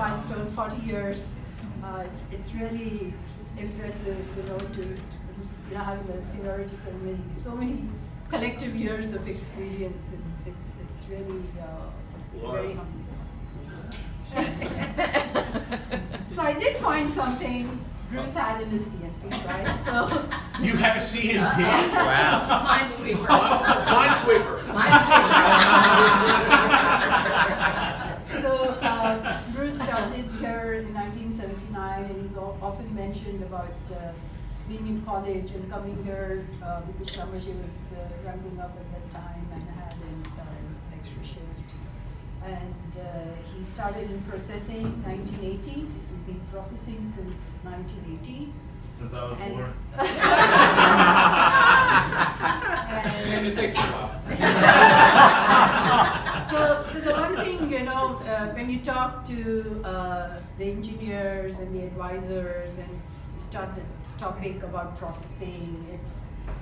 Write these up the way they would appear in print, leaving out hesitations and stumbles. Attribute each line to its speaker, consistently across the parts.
Speaker 1: milestone, 40 years. It's really impressive, to having a seniority ceremony. So many collective years of experience. It's really very humbling. So I did find something Bruce had in his CMP, right? So
Speaker 2: You had a CMP?
Speaker 3: Wow.
Speaker 4: Minesweeper.
Speaker 3: Minesweeper.
Speaker 1: So Bruce started here in 1979, and he's often mentioned about being in college and coming here because Schlumberger was ramping up at that time and had an extra shift. And he started in processing 1980. He's been processing since 1980.
Speaker 2: Since I was
Speaker 1: And-
Speaker 2: born.
Speaker 3: And it takes a while.
Speaker 1: So the one thing, when you talk to the engineers and the advisors and you start the topic about processing,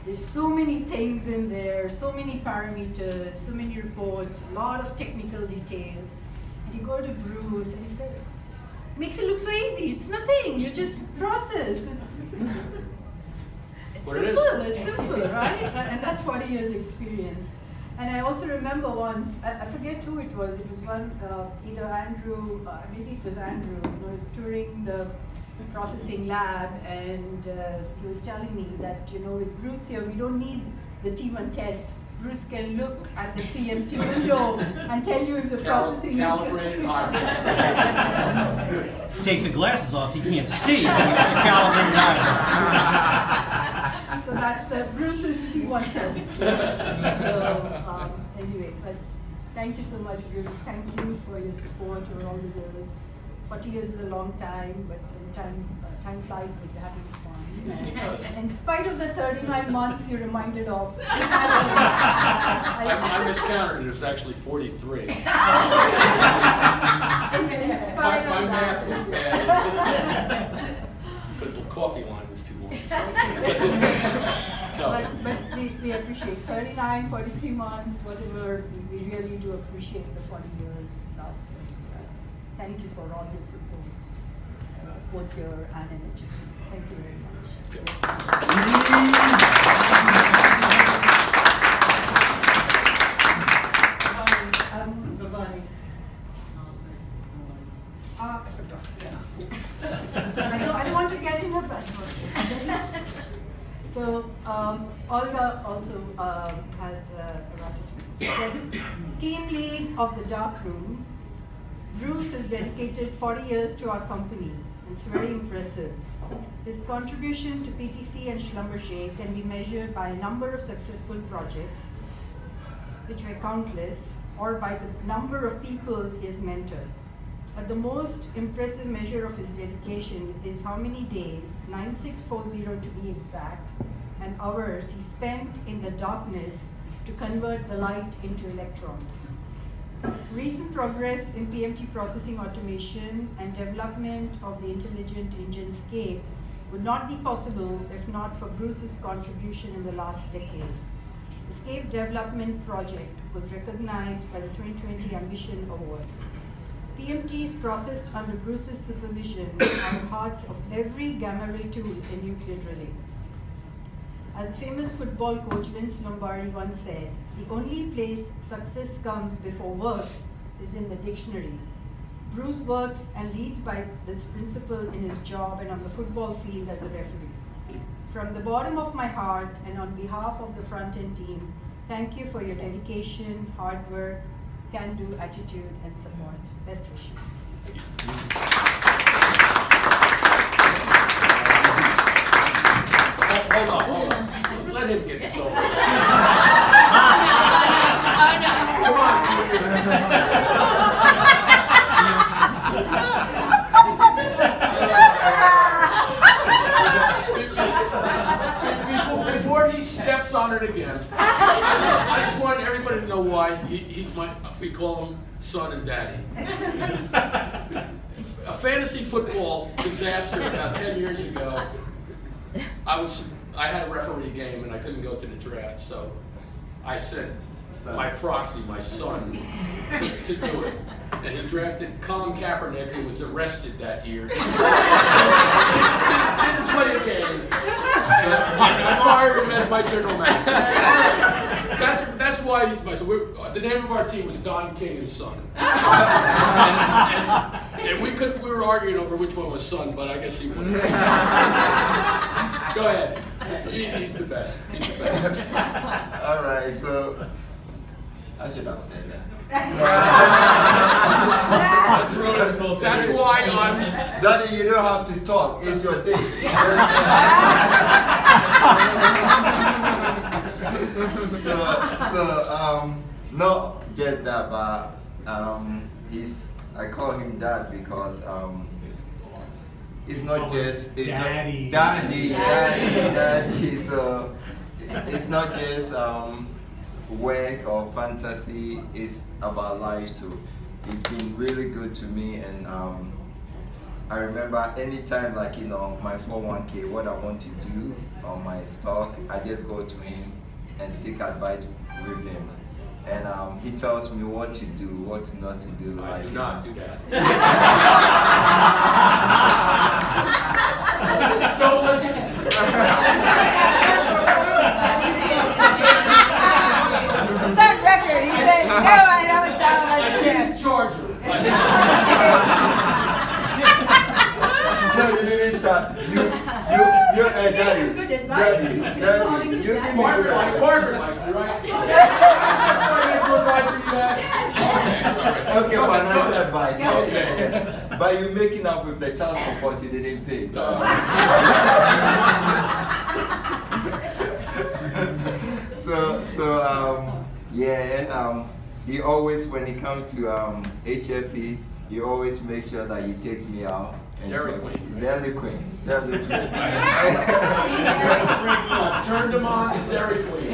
Speaker 1: there's so many things in there, so many parameters, so many reports, a lot of technical details. And you go to Bruce and he said, makes it look so easy. It's nothing. You just process. It's
Speaker 3: What it is.
Speaker 1: simple. It's simple, right? And that's 40 years experience. And I also remember once, I forget who it was. It was one, either Andrew, maybe it was Andrew, touring the processing lab, and he was telling me that, with Bruce here, we don't need the T1 test. Bruce can look at the PMT window and tell you if the processing
Speaker 3: Calibrated
Speaker 1: is
Speaker 3: hardware.
Speaker 5: He takes the glasses off, he can't see. It's a calibrated eye.
Speaker 1: So that's Bruce's T1 test. So anyway, but thank you so much, Bruce. Thank you for your support over all the years. 40 years is a long time, but time flies when you're having fun. In spite of the 39 months you reminded of.
Speaker 3: I miscounted. It was actually 43.
Speaker 1: In spite
Speaker 3: My
Speaker 1: of
Speaker 3: math
Speaker 1: that.
Speaker 3: was bad. Because the coffee line was too long. No.
Speaker 1: But we appreciate 39, 43 months, whatever. We really do appreciate the 40 years plus. Thank you for all your support, both here and in HFE. Thank you very much.
Speaker 4: Bye-bye.
Speaker 1: I forgot, yes. I don't want to get in her bad words. So, Olga also had a ratification. So the team lead of the dark room, Bruce has dedicated 40 years to our company. It's very impressive. His contribution to PTC and Schlumberger can be measured by a number of successful projects, which were countless, or by the number of people he has mentored. But the most impressive measure of his dedication is how many days, 9640 to be exact, and hours he spent in the darkness to convert the light into electrons. Recent progress in PMT processing automation and development of the intelligent engine SCAPE would not be possible if not for Bruce's contribution in the last decade. The SCAPE development project was recognized by the 2020 Ambition Award. PMTs processed under Bruce's supervision are the hearts of every gamma ray tool in nuclear drilling. As a famous football coach, Vince Lombardi, once said, the only place success comes before work is in the dictionary. Bruce works and leads by this principle in his job and on the football field as a referee. From the bottom of my heart and on behalf of the front-end team, thank you for your dedication, hard work, can-do attitude, and support. Best wishes.
Speaker 3: Hold on. Let him get this over with. Before he steps on it again, I just want everybody to know why he's we call him son and daddy. A fantasy football disaster about 10 years ago. I had a referee game and I couldn't go to the draft, so I sent my proxy, my son, to do it. And he drafted Colin Kaepernick, who was arrested that year. Didn't play a game. So I fired him as my general manager. That's why he's my son. The name of our team was Don King and Son. And we were arguing over which one was Son, but I guess he won. Go ahead. He's the best. He's the best.
Speaker 4: All right, so I should have said that.
Speaker 3: That's why I'm.
Speaker 4: Daddy, you don't have to talk. It's your day. Not just that, but I call him Dad because it's not just
Speaker 2: Daddy.
Speaker 4: Daddy. So it's not just work or fantasy. It's about life too. It's been really good to me, and I remember anytime, like, you know, my 401k, what I want to do on my stock, I just go to him and seek advice with him. And he tells me what to do, what not to do.
Speaker 3: I
Speaker 4: Like,
Speaker 3: do not do that. So listen.
Speaker 6: It's on record. He said, no, I know it's all
Speaker 3: I
Speaker 6: like
Speaker 3: didn't charge her.
Speaker 4: no, you didn't charge. You Daddy.
Speaker 1: Good advice. He's still calling you
Speaker 4: you give me
Speaker 1: Daddy.
Speaker 4: good
Speaker 3: Margaret
Speaker 4: advice.
Speaker 3: Meister, right? That's financial advisor you had?
Speaker 4: Okay, financial advice.
Speaker 1: Yeah.
Speaker 4: Okay. But you making up with the child support you didn't pay. Yeah, and he always, when it comes to HFE, he always makes sure that he takes me out. And
Speaker 3: Dairy Queen.
Speaker 4: Dairy Queen. Dairy Queen.
Speaker 3: Turned him on to Dairy Queen.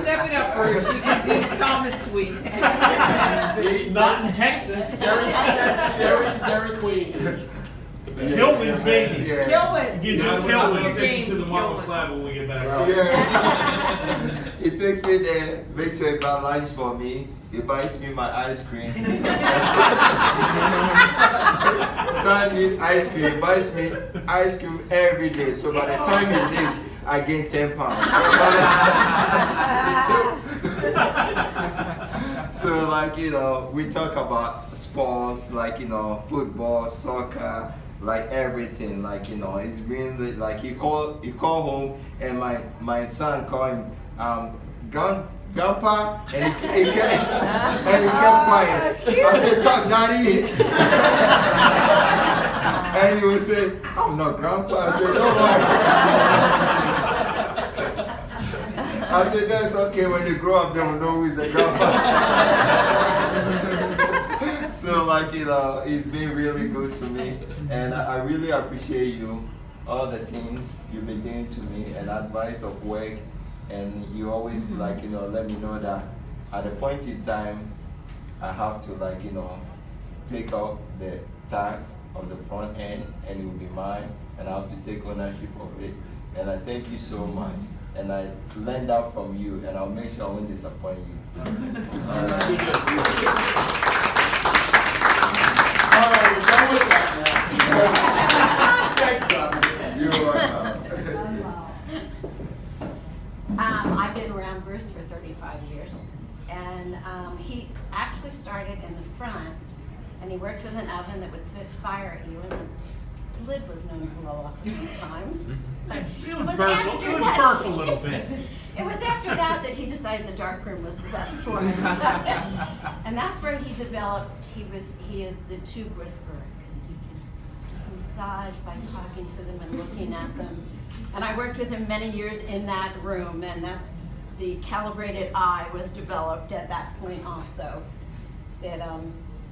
Speaker 6: Step it up first. You can do the Thomas Sweets.
Speaker 2: Not in Texas.
Speaker 3: Dairy Queen is the best.
Speaker 2: Kilwin's baby.
Speaker 4: Yeah.
Speaker 6: Kilwins.
Speaker 2: You do
Speaker 6: Your
Speaker 2: Kilwin. Take
Speaker 6: James
Speaker 2: you to the marble
Speaker 6: Kilwins.
Speaker 2: slab when we get back.
Speaker 4: Yeah. He takes me there, makes sure he buys lunch for me. He buys me my ice cream. Son needs ice cream. He buys me ice cream every day. So by the time he leaves, I gain 10 pounds. So, like, you know, we talk about sports, like, you know, football, soccer, like everything. Like, you know, it's really like he call home, and my son called him Grandpa, and he kept quiet. I said, "Talk, Daddy." And he would say, "I'm not Grandpa." I said, "Don't worry." I said, "That's okay. When you grow up, they will know who is the grandpa." So, like, you know, it's been really good to me, and I really appreciate you, all the things you've been doing to me, and advice of work. And you always, like, you know, let me know that at a point in time, I have to, like, you know, take out the tax of the front end, and it will be mine, and I have to take ownership of it. And I thank you so much. And I learned that from you, and I'll make sure I won't disappoint you.
Speaker 3: All right, we're done with that now. Thank you,
Speaker 4: You are.
Speaker 7: I've been around Bruce for 35 years, and he actually started in the front, and he worked with an oven that would spit fire at you, and the lid was known to blow off a few times. But
Speaker 2: It
Speaker 7: it
Speaker 2: would
Speaker 7: was
Speaker 2: burp
Speaker 7: after
Speaker 2: a
Speaker 7: that.
Speaker 2: little bit.
Speaker 7: It was after that he decided the dark room was the best for him. And that's where he developed. He is the tube whisperer, because he can just massage by talking to them and looking at them. And I worked with him many years in that room, and that's the calibrated eye was developed at that point also. That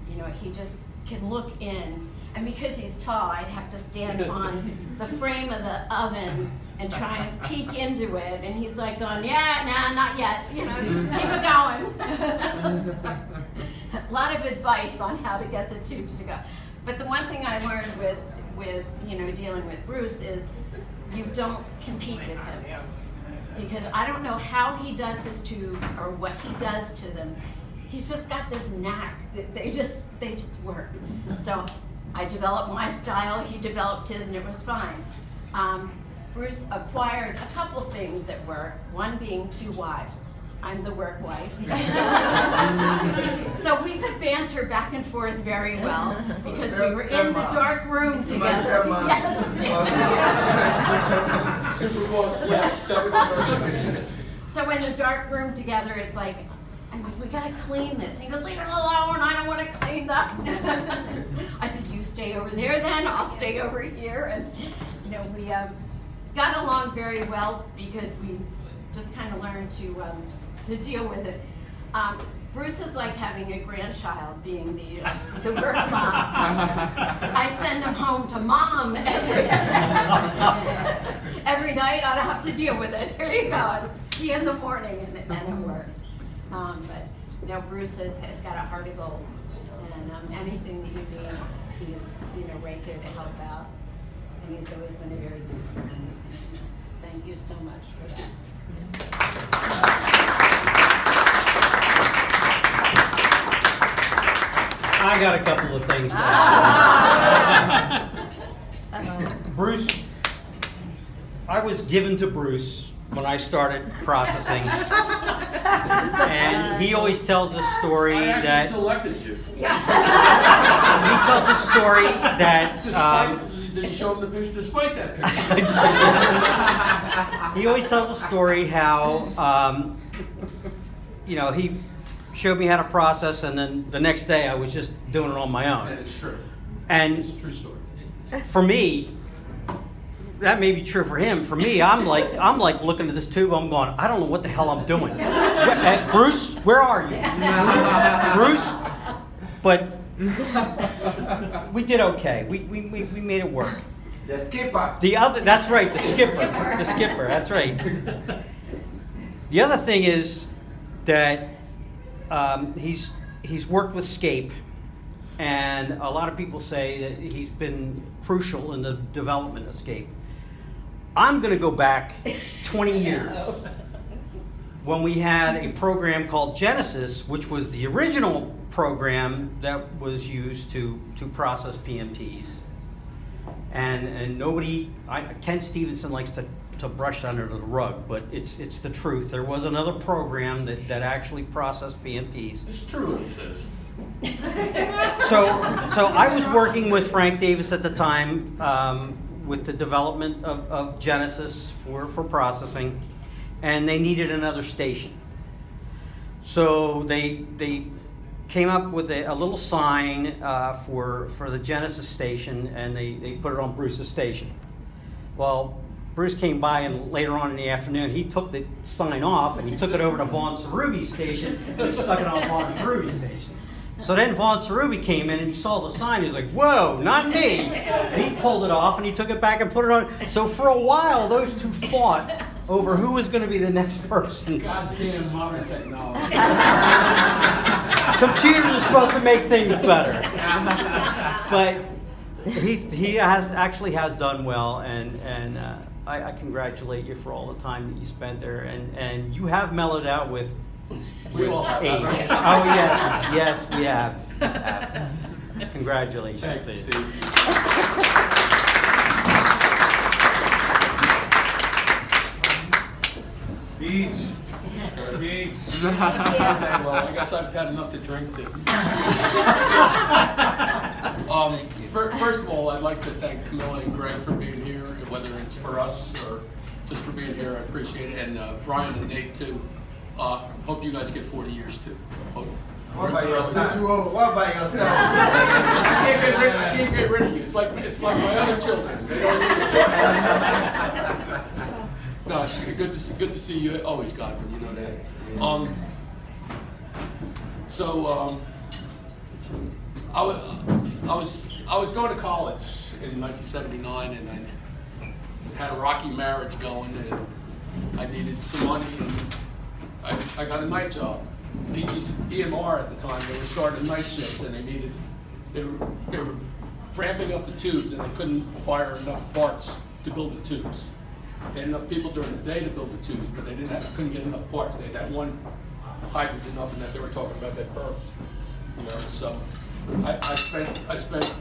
Speaker 7: you know, he just can look in, and because he's tall, I'd have to stand on the frame of the oven and try and peek into it, and he's like going, "Yeah, nah, not yet, you know, keep it going." A lot of advice on how to get the tubes to go. But the one thing I learned with you know, dealing with Bruce is you don't compete with him, because I don't know how he does his tubes or what he does to them, he's just got this knack that they just work. So I developed my style, he developed his, and it was fine. Bruce acquired a couple things at work, one being 2 wives. I'm the work wife. So we could banter back and forth very well because we were in the dark room together. Yes.
Speaker 3: Super Bowl step.
Speaker 7: So in the dark room together, it's like, I'm like, we gotta clean this. And he goes, leave it alone, I don't wanna clean that. I said, you stay over there then, I'll stay over here. And you know, we got along very well because we just kind of learned to deal with it. Bruce is like having a grandchild, being the work mom. I send him home to mom every night. I don't have to deal with it. Here you go. See you in the morning, and it worked. But now Bruce has got a heart of gold, and anything that you need, he's right there to help out, and he's always been a very good friend. Thank you so much for that.
Speaker 5: I got a couple of things. Bruce, I was given to Bruce when I started processing, and he always tells a story
Speaker 3: I actually
Speaker 5: that
Speaker 3: selected you.
Speaker 5: he tells a story that
Speaker 3: Did you show him the picture despite that picture?
Speaker 5: he always tells a story how he showed me how to process, and then the next day I was just doing it on my own.
Speaker 3: And it's true.
Speaker 5: And
Speaker 3: It's a true story.
Speaker 5: for me, that may be true for him. For me, I'm like looking at this tube. I'm going, I don't know what the hell I'm doing. Bruce, where are you? Bruce, but we did okay. We made it work.
Speaker 4: The skipper.
Speaker 5: That's right, the skipper. The skipper. That's right. The other thing is that he's worked with Scape. And a lot of people say that he's been crucial in the development of Scape. I'm going to go back 20 years when we had a program called Genesis, which was the original program that was used to process PMTs. And nobody, Ken Stevenson likes to brush under the rug, but it's the truth. There was another program that actually processed PMTs.
Speaker 3: It's true what he says.
Speaker 5: So I was working with Frank Davis at the time with the development of Genesis for processing, and they needed another station. So they came up with a little sign for the Genesis station, and they put it on Bruce's station. Well, Bruce came by, and later on in the afternoon, he took the sign off, and he took it over to Vaughn Cerubi's station, and he stuck it on Vaughn Cerubi's station. So then Vaughn Cerubi came in and he saw the sign. He was like, whoa, not me. And he pulled it off and he took it back and put it on. So for a while, those two fought over who was going to be the next person.
Speaker 3: Goddamn modern technology.
Speaker 5: Computers are supposed to make things better. But he has done well, and I congratulate you for all the time that you spent there. And you have mellowed out with age. Oh, yes, we have. Congratulations,
Speaker 3: Thanks,
Speaker 5: Steve.
Speaker 3: Steve.
Speaker 2: Speech.
Speaker 3: Well, I guess I've had enough to drink. First of all, I'd like to thank Camilla and Greg for being here, whether it's for us or just for being here. I appreciate it, and Brian and Nate too. Hope you guys get 40 years too.
Speaker 4: What about yourself? What about yourself?
Speaker 3: I can't get rid of you. It's like my other children. They don't need it. No, it's good to see you. Always, Godwin, you know that. I was going to college in 1979, and I had a rocky marriage going, and I needed some money, and I got a night job. PG's EMR at the time, they were starting a night shift, and they were ramping up the tubes, and they couldn't fire enough parts to build the tubes. They had enough people during the day to build the tubes, but couldn't get enough parts. They had that one hydrogen oven that they were talking about that burped. You know, so I spent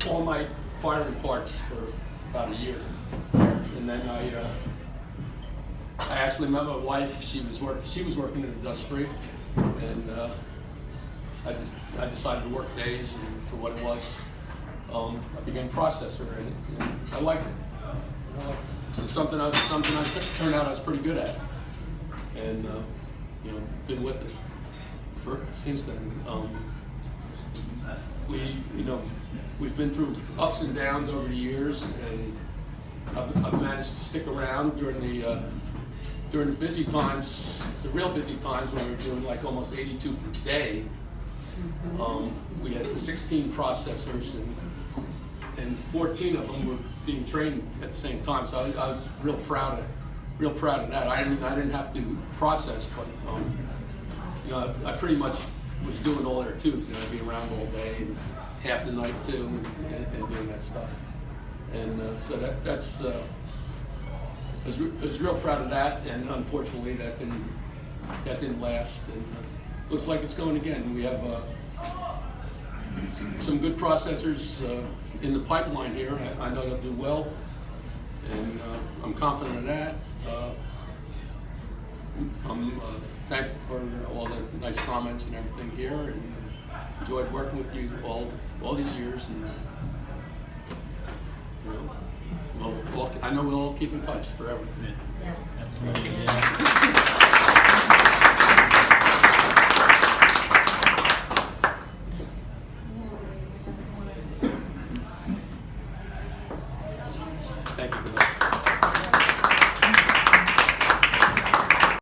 Speaker 3: all my firing parts for about a year, and then I actually met my wife. She was working in a dust free, and I decided to work days, and for what it was, I became a processor, and I liked it. You know, it's something I turned out I was pretty good at, and you know, been with it since then. We've been through ups and downs over the years, and I've managed to stick around during the busy times, the real busy times when we were doing like almost 80 tubes a day. We had 16 processors, and 14 of them were being trained at the same time. So I was real proud of that. I didn't have to process, but you know, I pretty much was doing all their tubes, and I'd be around all day and half the night too, and doing that stuff. And so that's I was real proud of that, and unfortunately that didn't last. And looks like it's going again. We have some good processors in the pipeline here. I know they'll do well, and I'm confident of that. I'm thankful for all the nice comments and everything here, and enjoyed working with you all these years. And you know, I know we'll all keep in touch forever.
Speaker 7: Yes.
Speaker 2: Absolutely. Yeah.